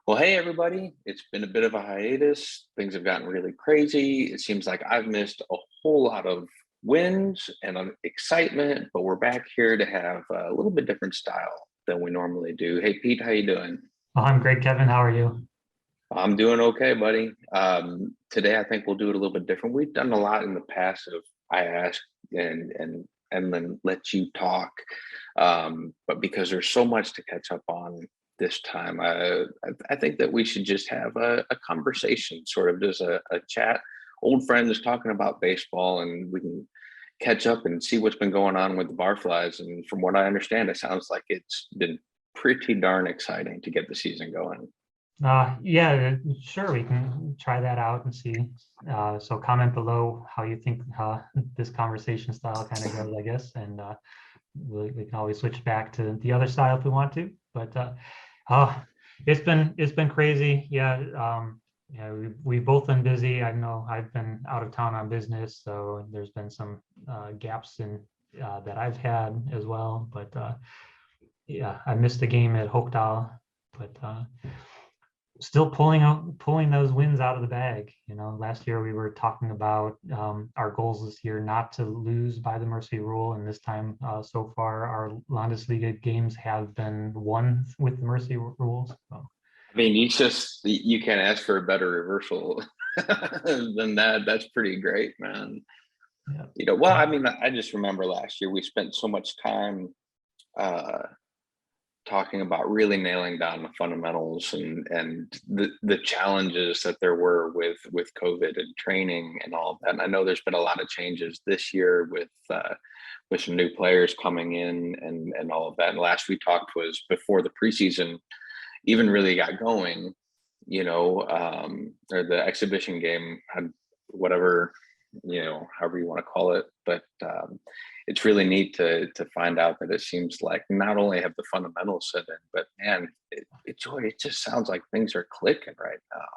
Well, hey, everybody. It's been a bit of a hiatus. Things have gotten really crazy. It seems like I've missed a whole lot of wins and excitement, but we're back here to have a little bit different style than we normally do. Hey, Pete, how you doing? I'm great, Kevin. How are you? I'm doing okay, buddy. Today, I think we'll do it a little bit different. We've done a lot in the past of I ask and then let you talk, but because there's so much to catch up on this time, I think that we should just have a conversation, sort of just a chat, old friends talking about baseball, and we can catch up and see what's been going on with the Barflies. And from what I understand, it sounds like it's been pretty darn exciting to get the season going. Yeah, sure. We can try that out and see. So comment below how you think this conversation style kind of goes, I guess, and we can always switch back to the other style if we want to. But uh, it's been crazy. Yeah, we've both been busy. I know I've been out of town on business, so there's been some gaps in that I've had as well. But yeah, I missed the game at Hochdahl, but still pulling those wins out of the bag. Last year we were talking about our goals this year not to lose by the mercy rule, and this time so far our Landesliga games have been won with the mercy rules. So. I mean, you can't ask for a better reversal than that. That's pretty great, man. Yeah. Well, I mean, I just remember last year we spent so much time uh, talking about really nailing down the fundamentals and the challenges that there were with COVID and training and all of that. And I know there's been a lot of changes this year with some new players coming in and all of that. And last we talked was before the preseason even really got going, or the exhibition game had whatever, however you want to call it. But it's really neat to find out that it seems like not only have the fundamentals set in, but man, it just sounds like things are clicking right now.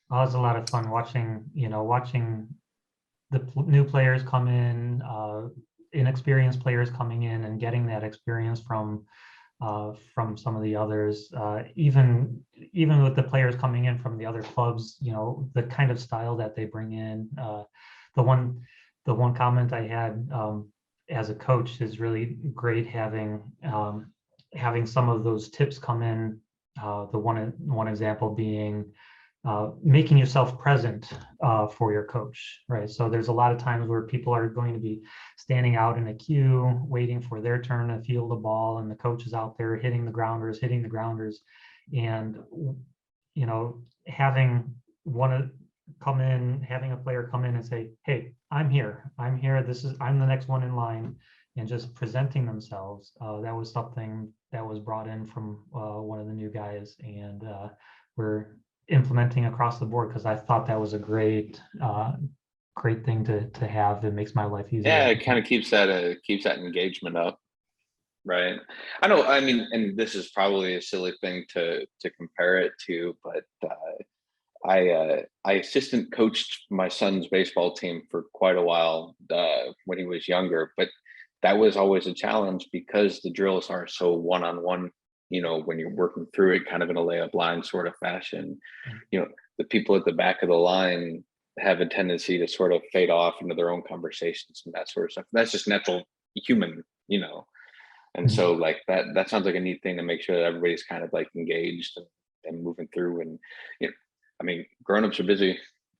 Oh, it's a lot of fun watching the new players come in, inexperienced players coming in and getting that experience from some of the others, even with the players coming in from the other clubs, the kind of style that they bring in. The one comment I had as a coach is really great having some of those tips come in. The one example being making yourself present for your coach, right? So there's a lot of times where people are going to be standing out in a queue, waiting for their turn to field the ball, and the coach is out there hitting the grounders, and having having a player come in and say, "Hey, I'm here. I'm the next one in line," and just presenting themselves. That was something that was brought in from one of the new guys, and we're implementing across the board because I thought that was a great thing to have. It makes my life easier. Yeah, it kind of keeps that engagement up, right? I know. I mean, and this is probably a silly thing to compare it to, but I assistant coached my son's baseball team for quite a while when he was younger, but that was always a challenge because the drills are so one-on-one. When you're working through it kind of in a layup line sort of fashion, the people at the back of the line have a tendency to sort of fade off into their own conversations and that sort of stuff. That's just natural human. And so like that sounds like a neat thing to make sure that everybody's kind of like engaged and moving through. And I mean, grown-ups are busy,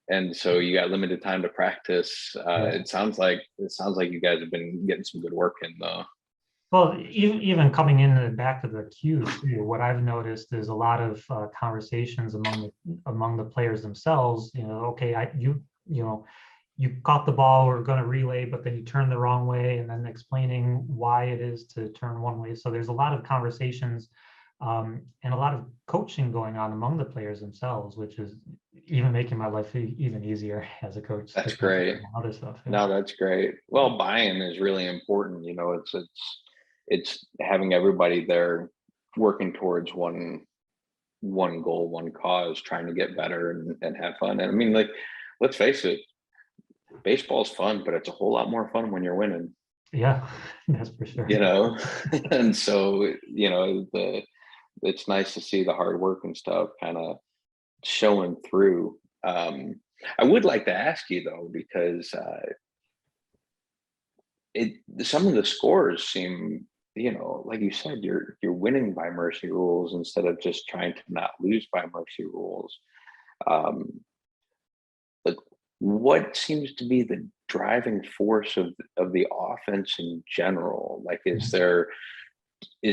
and so you got limited time to practice. It sounds like you guys have been getting some good work in though. Well, even coming in the back of the queue too, what I've noticed is a lot of conversations among the players themselves. Okay, you caught the ball, we're going to relay, but then you turn the wrong way, and then explaining why it is to turn one way. So there's a lot of conversations and a lot of coaching going on among the players themselves, which is even making my life even easier as a coach. That's great. Other stuff. Yeah. No, that's great. Well, buy-in is really important. It's having everybody there working towards one goal, one cause, trying to get better and have fun. And I mean, like, let's face it, baseball's fun, but it's a whole lot more fun when you're winning. Yeah, that's for sure. And so, it's nice to see the hard work and stuff kind of showing through. I would like to ask you though, because it some of the scores seem, like you said, you're winning by mercy rules instead of just trying to not lose by mercy rules. Um, like, what seems to be the driving force of the offense in general? Like, is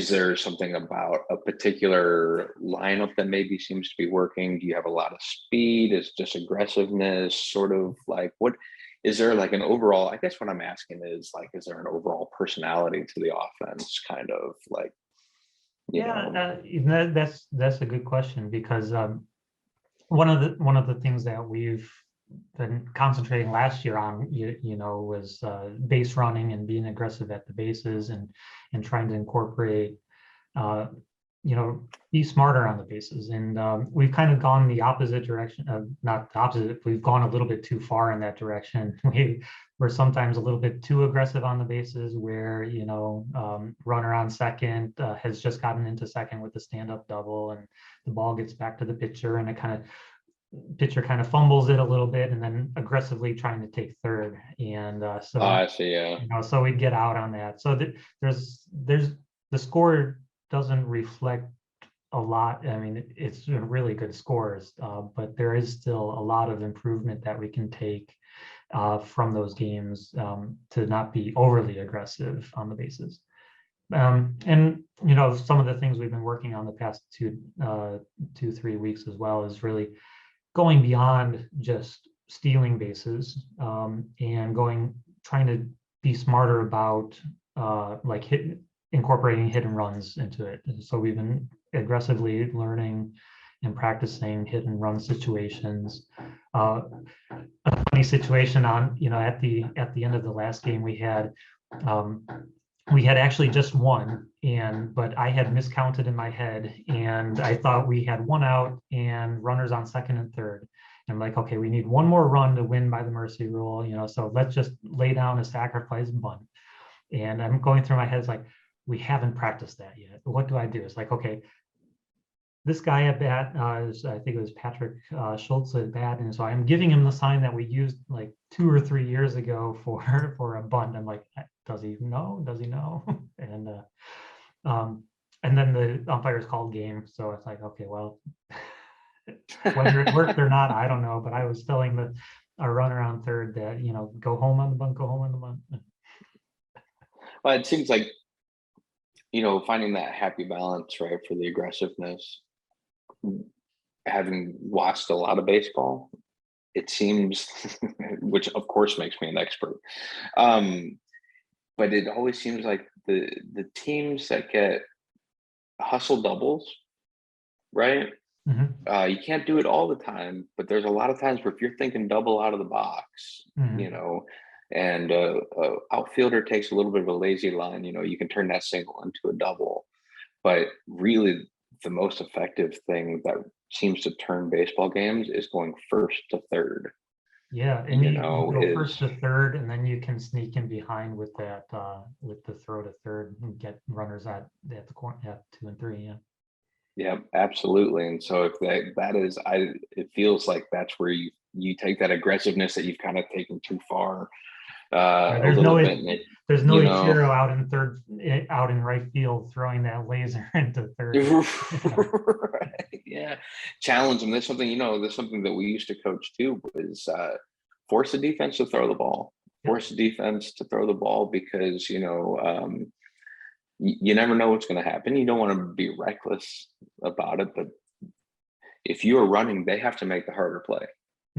there something about a particular lineup that maybe seems to be working? Do you have a lot of speed? Is just aggressiveness sort of like, what is there like an overall, I guess what I'm asking is like, is there an overall personality to the offense kind of like, you Yeah, know? that's a good question, because one of the things that we've been concentrating last year on, was base running and being aggressive at the bases, and trying to incorporate, uh, be smarter on the bases. And we've kind of gone the opposite direction of, not the opposite, we've gone a little bit too far in that direction. We're sometimes a little bit too aggressive on the bases, where, runner on second has just gotten into second with the stand-up double, and the ball gets back to the pitcher, and pitcher kind of fumbles it a little bit, and then aggressively trying to take third. And Oh, I see. Yeah. so we get out on that. So there's the score doesn't reflect a lot. I mean, it's really good scores, but there is still a lot of improvement that we can take from those games, to not be overly aggressive on the bases. And some of the things we've been working on the past 3 weeks as well is really going beyond just stealing bases, and trying to be smarter about like incorporating hit and runs into it. And so we've been aggressively learning and practicing hit and run situations. A funny situation at the end of the last game, we had actually just one, but I had miscounted in my head, and I thought we had one out and runners on second and third. And I'm like, okay, we need one more run to win by the mercy rule, so let's just lay down a sacrifice bunt. And I'm going through my head, it's like, we haven't practiced that yet. What do I do? It's like, okay, this guy at bat, I think it was Patrick Schultz at bat, and so I'm giving him the sign that we used like 2 or 3 years ago for a bunt. I'm like, does he know? Does he know? And then the umpires called game, so it's like, okay, well, whether it worked or not, I don't know. But I was telling our runner on third that, go home on the bunt, go home on the bunt. Well, it seems like, finding that happy balance, right, for the aggressiveness. Having watched a lot of baseball, it seems, which of course makes me an expert, but it always seems like the teams that get hustle doubles, right? Mhm. You can't do it all the time, but there's a lot of times where if you're thinking double out of the box, Mhm. and outfielder takes a little bit of a lazy line, you can turn that single into a double. But really, the most effective thing that seems to turn baseball games is going first to third. Yeah, and you go Is first to third, and then you can sneak in behind with that with the throw to third, and get runners at the corner at 2 and 3. Yeah. yeah, absolutely. And so if that is, it feels like that's where you take that aggressiveness that you've kind of taken too far, Yeah, a little bit, and there's no you know. Ichiro out in third, out in right field, throwing that laser into third. Right, yeah, challenge them. There's something that we used to coach too, was force the defense to throw the ball. Yep. Force the defense to throw the ball, because you never know what's going to happen. You don't want to be reckless about it, but if you are running, they have to make the harder play.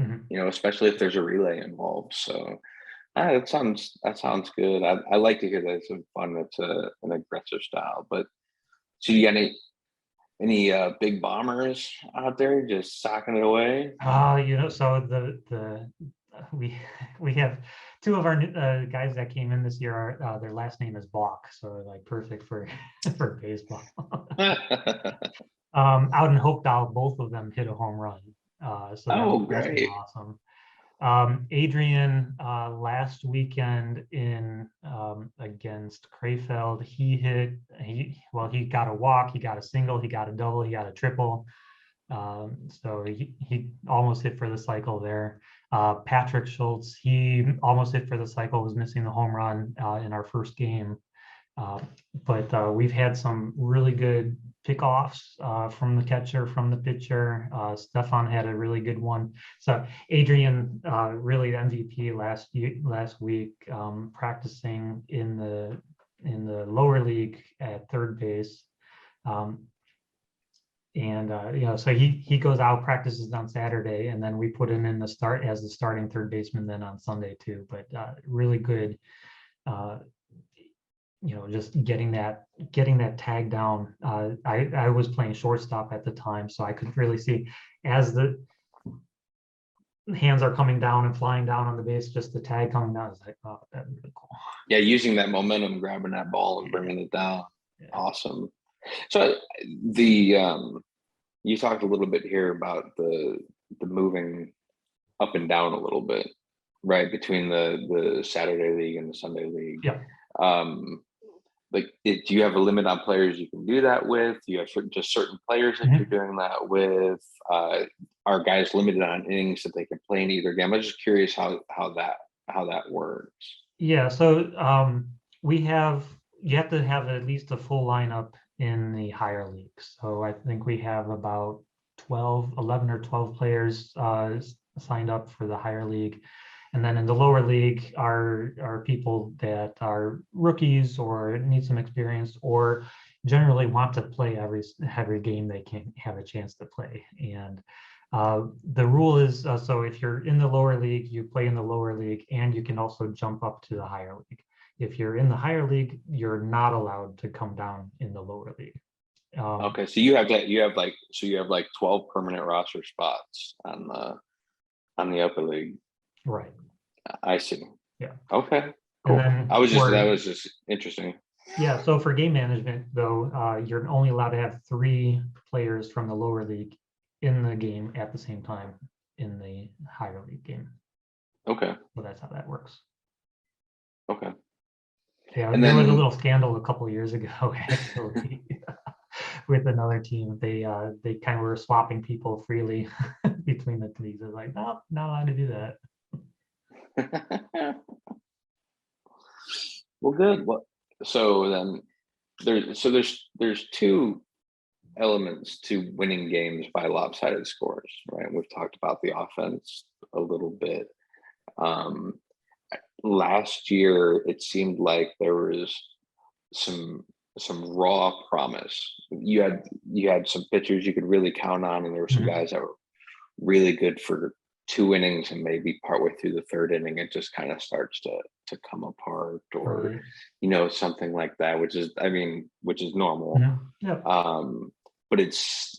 Mhm. Especially if there's a relay involved. So that sounds good. I like to hear that it's fun. It's an aggressive style. But so you got any big bombers out there just socking it away? So we we have two of our guys that came in this year. Their last name is Bach, so like perfect for for baseball. Out in Hopedale, both of them hit a home run. So Oh, that's been great. awesome. Adrian, last weekend in against Krefeld, he got a walk, he got a single, he got a double, he got a triple. So he almost hit for the cycle there. Patrick Schultz, he almost hit for the cycle, was missing the home run in our first game. But we've had some really good pickoffs from the catcher, from the pitcher. Stefan had a really good one. So Adrian, really the MVP last week, practicing in the lower league at third base. So he goes out, practices on Saturday, and then we put him in the start as the starting third baseman then on Sunday too. But really good. Just getting that tag down. I was playing shortstop at the time, so I could really see as the hands are coming down and flying down on the base, just the tag coming down. I was like, oh, that's really cool. Yeah, using that momentum, grabbing that ball and bringing it down. Yeah. Awesome. So you talked a little bit here about the moving up and down a little bit, right, between the Saturday league and the Sunday league. Yeah. Do you have a limit on players you can do that with? Do you have just certain players that you're doing that with? Are guys limited on innings that they can play in either game? I'm just curious how that works. Yeah, so you have to have at least a full lineup in the higher leagues. So I think we have about 11 or 12 players signed up for the higher league. And then in the lower league are people that are rookies or need some experience or generally want to play every game they can have a chance to play. And the rule is, so if you're in the lower league, you play in the lower league, and you can also jump up to the higher league. If you're in the higher league, you're not allowed to come down in the lower league. Okay, so you have 12 permanent roster spots on the upper league. Right. I see. Yeah. Okay. Cool. That was just interesting. Yeah. So for game management, though, you're only allowed to have 3 players from the lower league in the game at the same time in the higher league game. Okay. So that's how that works. Okay. Yeah, and there was a little scandal a couple of years ago, actually, with another team. They kind of were swapping people freely between the leagues. They're like, no, not allowed to do that. Well, good. Well, so then there's 2 elements to winning games by lopsided scores, right? We've talked about the offense a little bit. Last year, it seemed like there was some raw promise. You had some pitchers you could really count on, and there were some guys that were really good for 2 innings, and maybe partway through the 3rd inning, it just kind of starts to come apart, or something like that, which is normal. Yeah. But it's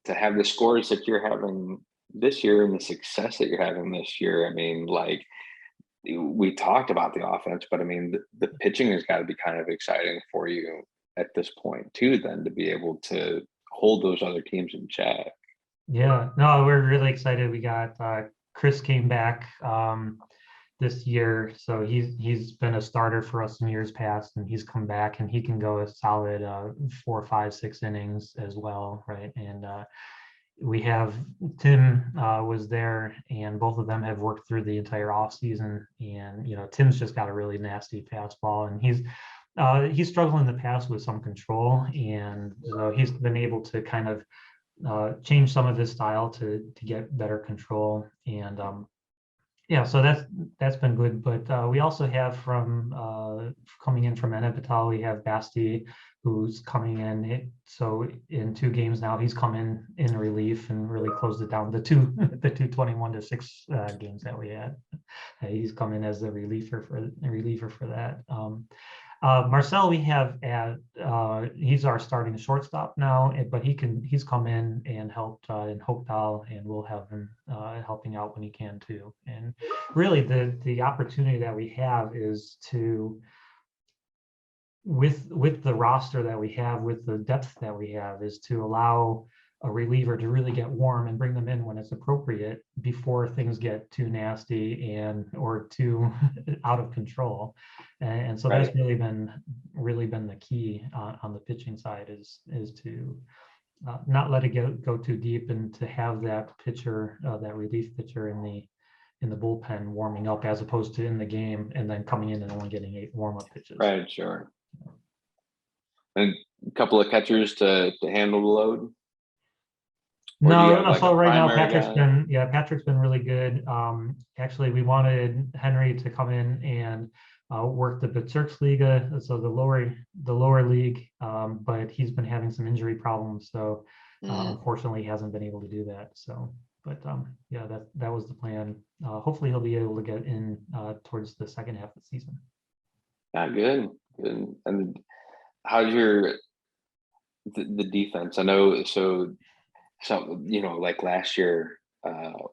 to have the scores that you're having this year and the success that you're having this year. I mean, like, we talked about the offense, but I mean, the pitching has got to be kind of exciting for you at this point too, then, to be able to hold those other teams in check. Yeah, no, we're really excited. We got Chris came back this year, so he's been a starter for us in years past, and he's come back, and he can go a solid 4, 5, 6 innings as well, right? And we have Tim was there, and both of them have worked through the entire off season. And Tim's just got a really nasty fastball, and he's struggled in the past with some control, and so he's been able to kind of change some of his style to get better control. And so that's been good. But we also have coming in from Ennepetal, we have Basti, who's coming in. So in 2 games now, he's come in relief and really closed it down. The two 21-6 games that we had, he's come in as the reliever for that. Marcel, we have he's our starting shortstop now, but he's come in and helped in Hopedal, and we'll have him helping out when he can too. And really the opportunity that we have is to, with the roster that we have, with the depth that we have, is to allow a reliever to really get warm and bring them in when it's appropriate before things get too nasty or too out of control. And so that's Right. really been the key on the pitching side is to not let it go too deep, and to have that pitcher, that relief pitcher in the bullpen warming up, as opposed to in the game and then coming in and only getting 8 warm-up pitches. Right. Sure. And a couple of catchers to handle the load. Or do you No, have like a so right now primary guy? Patrick's been really good. Actually, we wanted Henry to come in and work the Bezirksliga, so the lower league, but he's been having some injury problems, so unfortunately he hasn't been able to do that. So, but yeah, that was the plan. Hopefully he'll be able to get in towards the second half of the season. Good. And how's the defense? I know so like last year,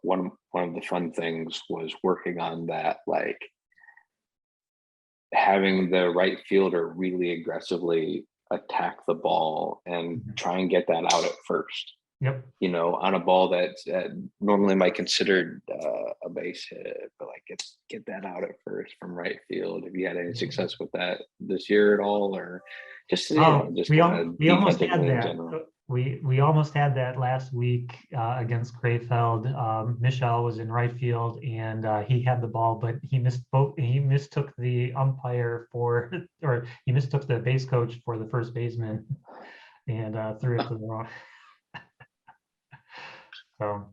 one of the fun things was working on that, like having the right fielder really aggressively attack the ball and try and get that out at first. Yep. On a ball that's normally might considered a base hit, but like get that out at first from right field. Have you had any success with that this year at all, or just just kind of we almost had defensively in that. general? We almost had that last week against Krefeld. Michel was in right field, and he had the ball, but he mistook the umpire or he mistook the base coach for the first baseman, and threw it to the wrong. So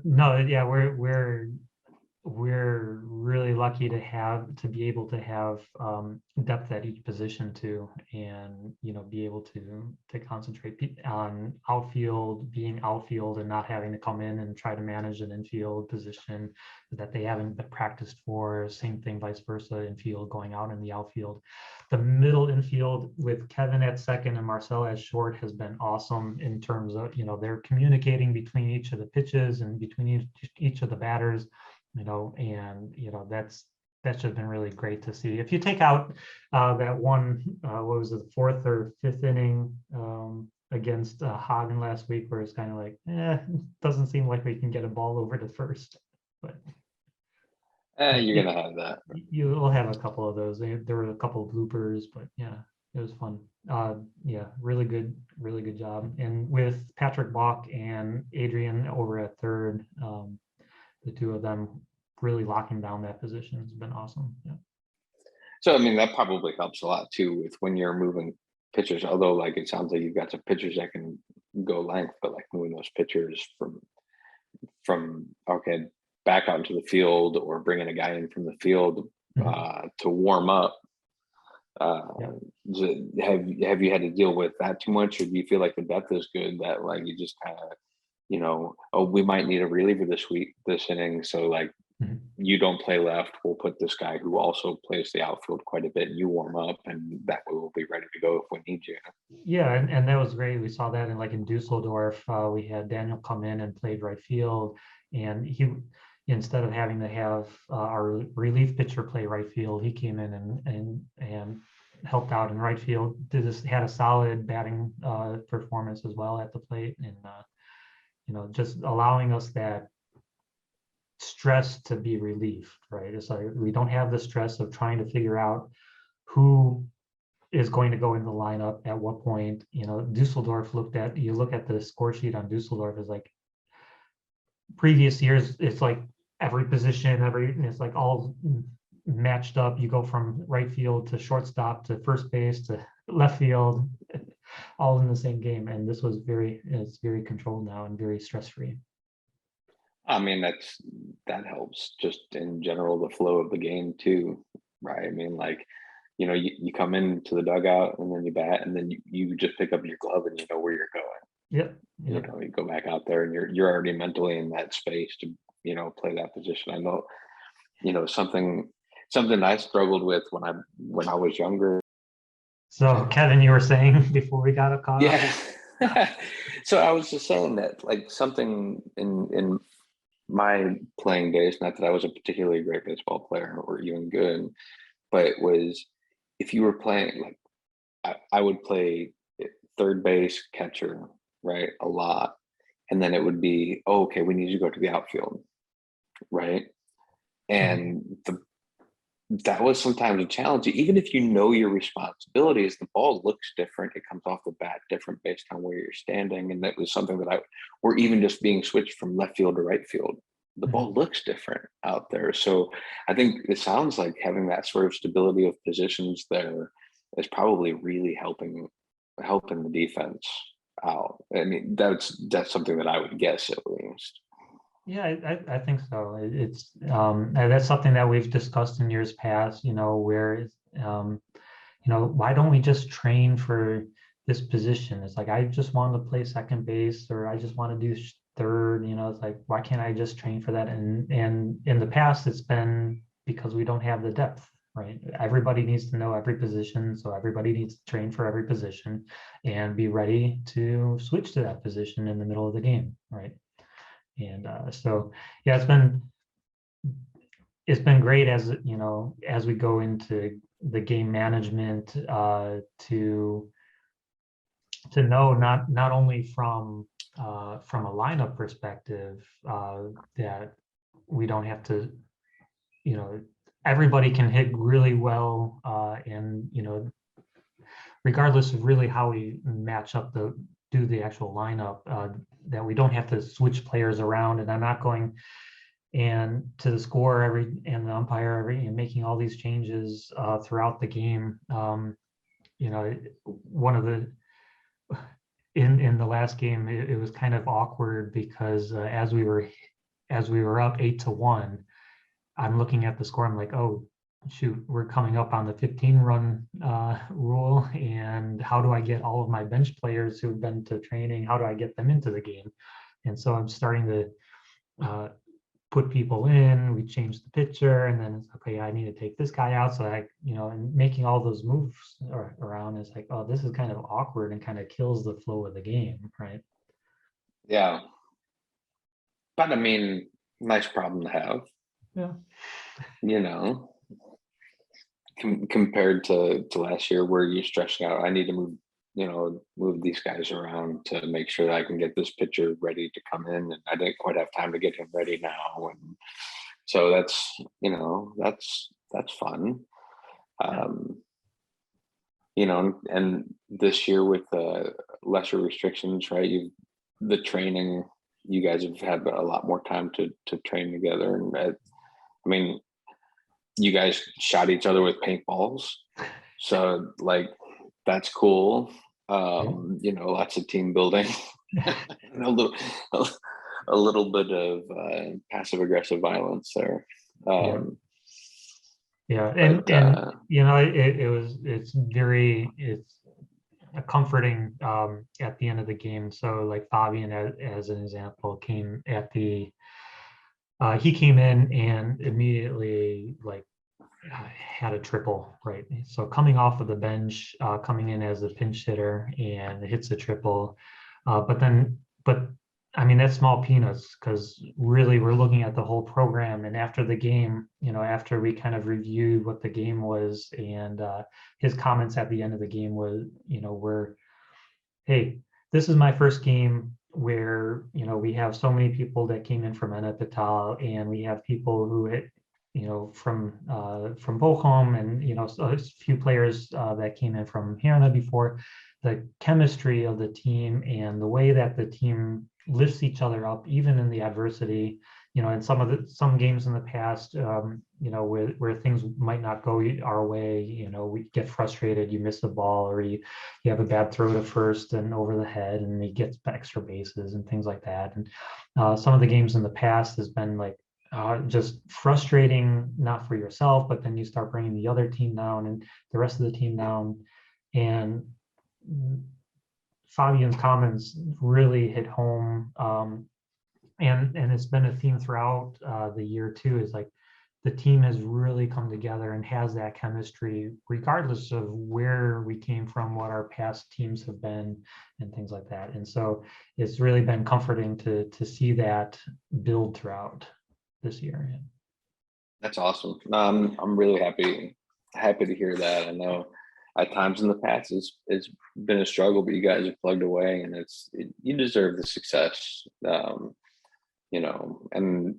no, yeah, we're really lucky to be able to have depth at each position too, and be able to concentrate on being outfield, and not having to come in and try to manage an infield position that they haven't been practiced for. Same thing, vice versa, infield going out in the outfield. The middle infield with Kevin at second and Marcel at short has been awesome in terms of they're communicating between each of the pitches and between each of the batters. And that's just been really great to see. If you take out that one, what was it, the 4th or 5th inning against Hagen last week, where it's kind of like, doesn't seem like we can get a ball over to first. But You're gonna have that. You will have a couple of those. There were a couple of bloopers, but yeah, it was fun. Yeah, really good job. And with Patrick Bach and Adrian over at third, the two of them really locking down that position has been awesome. Yeah. So I mean that probably helps a lot too with when you're moving pitchers. Although like it sounds like you've got some pitchers that can go length, but like moving those pitchers from back out into the field, or bringing a guy in from the field to warm up. Have you had to deal with that too much, or do you feel like the depth is good that like you just kind of we might need a reliever this inning, so like you don't play left, we'll put this guy who also plays the outfield quite a bit, and you warm up, and that way we'll be ready to go if we need you. Yeah, and that was great. We saw that in Dusseldorf. We had Daniel come in and played right field, and he, instead of having to have our relief pitcher play right field, he came in and helped out in right field. Had a solid batting performance as well at the plate, and just allowing us that stress to be relieved, right? It's like we don't have the stress of trying to figure out who is going to go in the lineup at what point. Dusseldorf you look at the score sheet on Dusseldorf, is like previous years, it's like every position, it's like all matched up. You go from right field to shortstop to first base to left field, all in the same game. And this was it's very controlled now and very stress-free. I mean, that helps just in general, the flow of the game too, right? I mean, like, you come into the dugout and then you bat, and then you just pick up your glove and you know where you're going. Yep. You go back out there and you're already mentally in that space to, play that position. I know, something I struggled with when I was younger. So Kevin, you were saying before we got caught up? Yeah. So I was just saying that, like, something in my playing days, not that I was a particularly great baseball player or even good, but it was, if you were playing, like, I would play third base, catcher, right, a lot. and then it would be, oh, okay, we need to go to the outfield, right? And that was sometimes a challenge. Even if you know your responsibilities, the ball looks different. It comes off the bat different based on where you're standing. And that was something that or even just being switched from left field to right field, the ball looks different out there. So I think it sounds like having that sort of stability of positions there is probably really helping the defense out. I mean, that's something that I would guess at least. Yeah, I think so. It's and that's something that we've discussed in years past, where why don't we just train for this position? It's like, I just want to play second base, or I just want to do third, it's like, why can't I just train for that? And in the past, it's been because we don't have the depth, right? Everybody needs to know every position, so everybody needs to train for every position and be ready to switch to that position in the middle of the game, right? And so, yeah, it's been great as as we go into the game management to know not only from a lineup perspective that we don't have to, everybody can hit really well, and regardless of really how we match up do the actual lineup, that we don't have to switch players around, and I'm not going and to the score and the umpire and making all these changes throughout the game. One of the in the last game, it was kind of awkward because as we were up 8-1, I'm looking at the score. I'm like, oh shoot, we're coming up on the 15-run rule, and how do I get all of my bench players who've been to training? How do I get them into the game? And so I'm starting to put people in. We changed the pitcher, and then it's okay, I need to take this guy out. So and making all those moves around is like, oh, this is kind of awkward and kind of kills the flow of the game, right? Yeah. But I mean, nice problem to have. Yeah. Compared to last year where you're stretching out, I need to move these guys around to make sure that I can get this pitcher ready to come in, and I didn't quite have time to get him ready now. And so that's fun. And this year with lesser restrictions, right? The training, you guys have had a lot more time to train together. And I mean, you guys shot each other with paintballs. So like, that's cool. Lots of team building, and a little bit of passive aggressive violence there. It's comforting at the end of the game. So like Fabian, as an example, he came in and immediately had a triple, right? So coming off of the bench, coming in as a pinch hitter, and hits a triple. But I mean, that's small peanuts, because really we're looking at the whole program. And after the game, after we kind of reviewed what the game was, and his comments at the end of the game was, hey, this is my first game where, we have so many people that came in from Ennepetal, and we have people who from Bochum, and so a few players that came in from Herne before. The chemistry of the team and the way that the team lifts each other up, even in the adversity. In some games in the past, where things might not go our way, we get frustrated, you miss the ball, or you have a bad throw to first and over the head, and he gets extra bases and things like that. And some of the games in the past has been like, just frustrating, not for yourself, but then you start bringing the other team down and the rest of the team down. And Fabian's comments really hit home. And it's been a theme throughout the year too, is like the team has really come together and has that chemistry, regardless of where we came from, what our past teams have been, and things like that. And so it's really been comforting to see that build throughout this year. That's awesome. I'm really happy to hear that. I know at times in the past it's been a struggle, but you guys have plugged away, and you deserve the success. And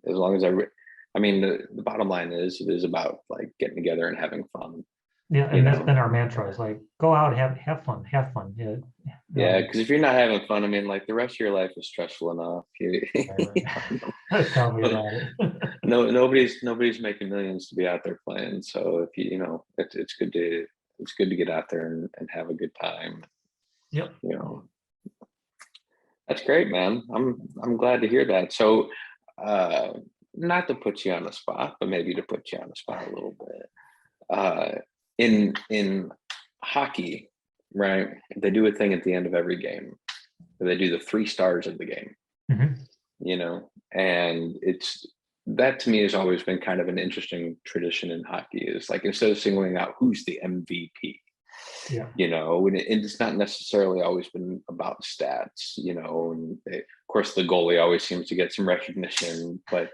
as long as I mean, the bottom line is it is about like getting together and having fun. Yeah, and that's been our mantra. It's like, go out, have fun. Yeah. Yeah, because if you're not having fun, I mean, like the rest of your life is stressful enough. Right. Tell me about it. No, nobody's making millions to be out there playing. So if it's good to get out there and have a good time. Yep. That's great, man. I'm glad to hear that. So, not to put you on the spot, but maybe to put you on the spot a little bit. In hockey, right? They do a thing at the end of every game. They do the 3 stars of the game. Mm-hmm. And that to me has always been kind of an interesting tradition in hockey. Is like, instead of singling out who's the MVP, yeah, and it's not necessarily always been about stats, and of course the goalie always seems to get some recognition, but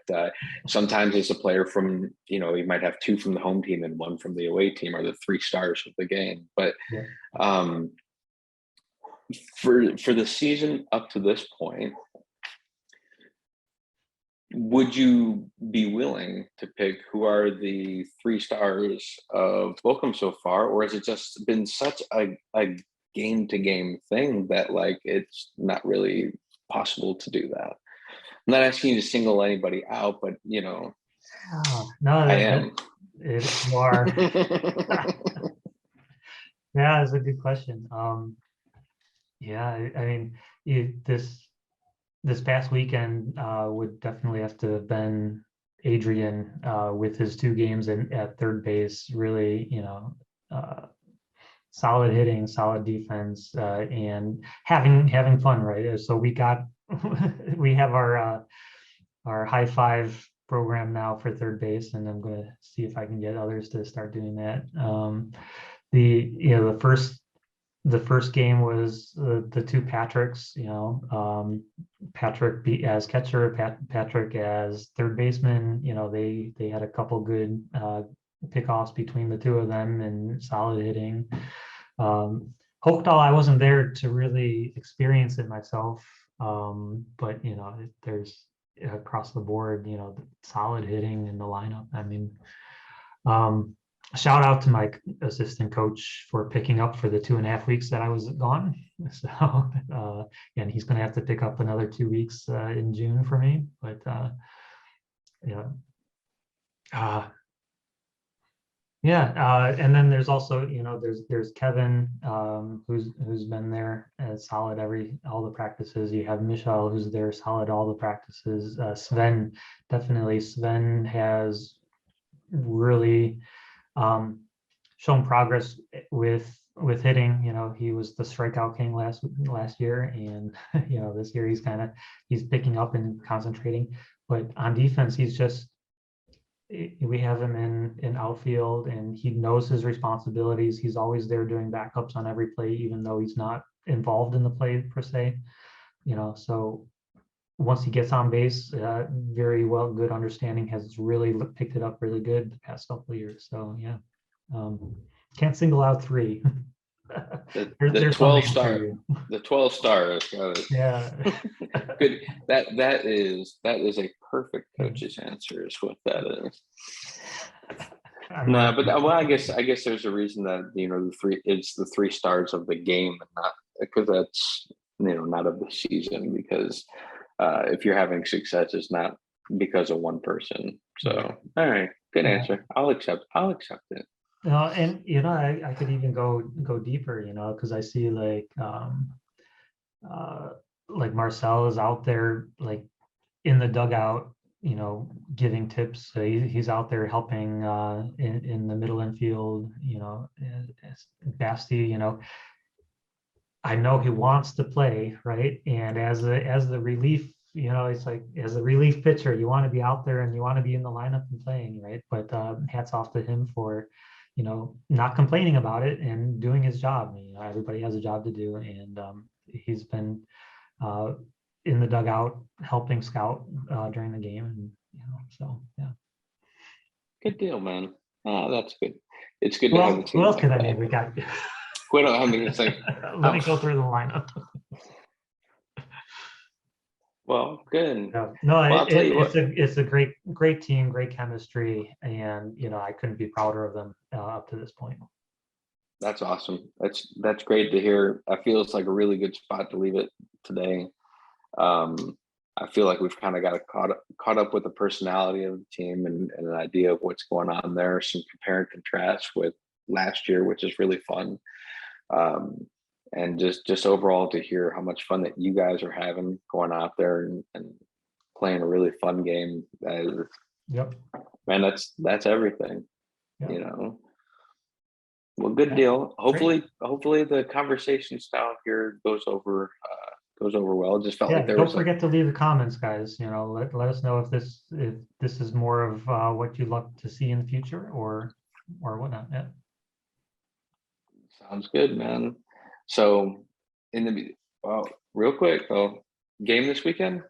sometimes as a player from, you might have 2 from the home team and 1 from the away team are the 3 stars of the game. But yeah. For the season up to this point, would you be willing to pick who are the 3 stars of Bochum so far, or has it just been such a game to game thing that like it's not really possible to do that? I'm not asking you to single anybody out, but Oh, no, I am. You are. Yeah, it's a good question. Yeah, I mean, this past weekend would definitely have to have been Adrian with his 2 games at third base. Really, solid hitting, solid defense, and having fun, right? So we have our high five program now for third base, and I'm going to see if I can get others to start doing that. The first game was the 2 Patricks, Patrick as catcher, Patrick as third baseman. They had a couple good pickoffs between the 2 of them and solid hitting. Hopedal, I wasn't there to really experience it myself, but there's across the board, solid hitting in the lineup. I mean, shout out to my assistant coach for picking up for the 2.5 weeks that I was gone. So, and he's going to have to pick up another 2 weeks in June for me. But and then there's also, there's Kevin, who's been there solid all the practices. You have Michelle, who's there solid all the practices. Sven has really shown progress with hitting. He was the strikeout king last year, and this year he's picking up and concentrating. But on defense, we have him in outfield, and he knows his responsibilities. He's always there doing backups on every play, even though he's not involved in the play per se. So once he gets on base, very well, good understanding, has really picked it up really good the past couple of years. So yeah, can't single out 3. The 12 stars. Yeah. Good. That is a perfect coach's answer is what that is. No, but I guess there's a reason that it's the 3 stars of the game, and not because that's not of the season, because if you're having success, it's not because of one person. So all right, good answer. I'll accept it. And I could even go deeper, because I see like Marcel is out there like in the dugout, giving tips. He's out there helping in the middle infield. Basti, I know he wants to play, right? And as the relief, it's like as a relief pitcher, you want to be out there and you want to be in the lineup and playing, right? But hats off to him for not complaining about it and doing his job. Everybody has a job to do, and he's been in the dugout helping scout during the game, and so yeah. Good deal, man. Oh, that's good. it's good to have a team Who else like could I that. name? We got. We don't have anything. Let me go through the lineup. Well, good. No, Well, I'll tell you what. it's a great team, great chemistry, and I couldn't be prouder of them up to this point. That's awesome. That's great to hear. I feel it's like a really good spot to leave it today. I feel like we've kind of got caught up with the personality of the team and an idea of what's going on there. Some compare and contrast with last year, which is really fun. And just overall to hear how much fun that you guys are having going out there and playing a really fun game. Yep. Man, that's everything. Yep. Well, good deal. Hopefully the conversation style here goes over well. It just felt like don't forget to leave the comments, guys. Let us know if this is more of what you'd love to see in the future or whatnot. Yeah. Sounds good, man. So real quick though, game this weekend?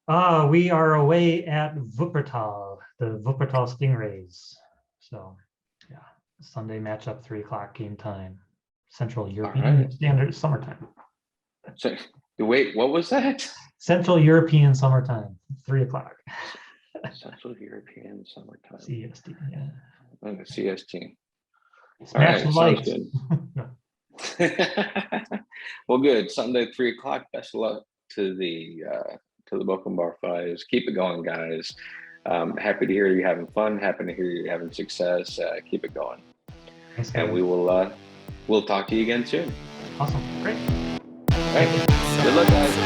We are away at Wuppertal, the Wuppertal Stingrays. So yeah, Sunday matchup, 3:00 game time, Central European Standard Summertime. So, wait, what was that? Central European Summertime, 3:00. Central European Summertime. CST, yeah. Oh, the CST. Smash the likes. Well, good. Sunday, 3:00. Best of luck to the Bochum Barflies. Keep it going, guys. Happy to hear you having fun. Happy to hear you having success. Keep it going. Thanks, and we'll talk to you again soon. Awesome. Great. All right. Good luck, guys.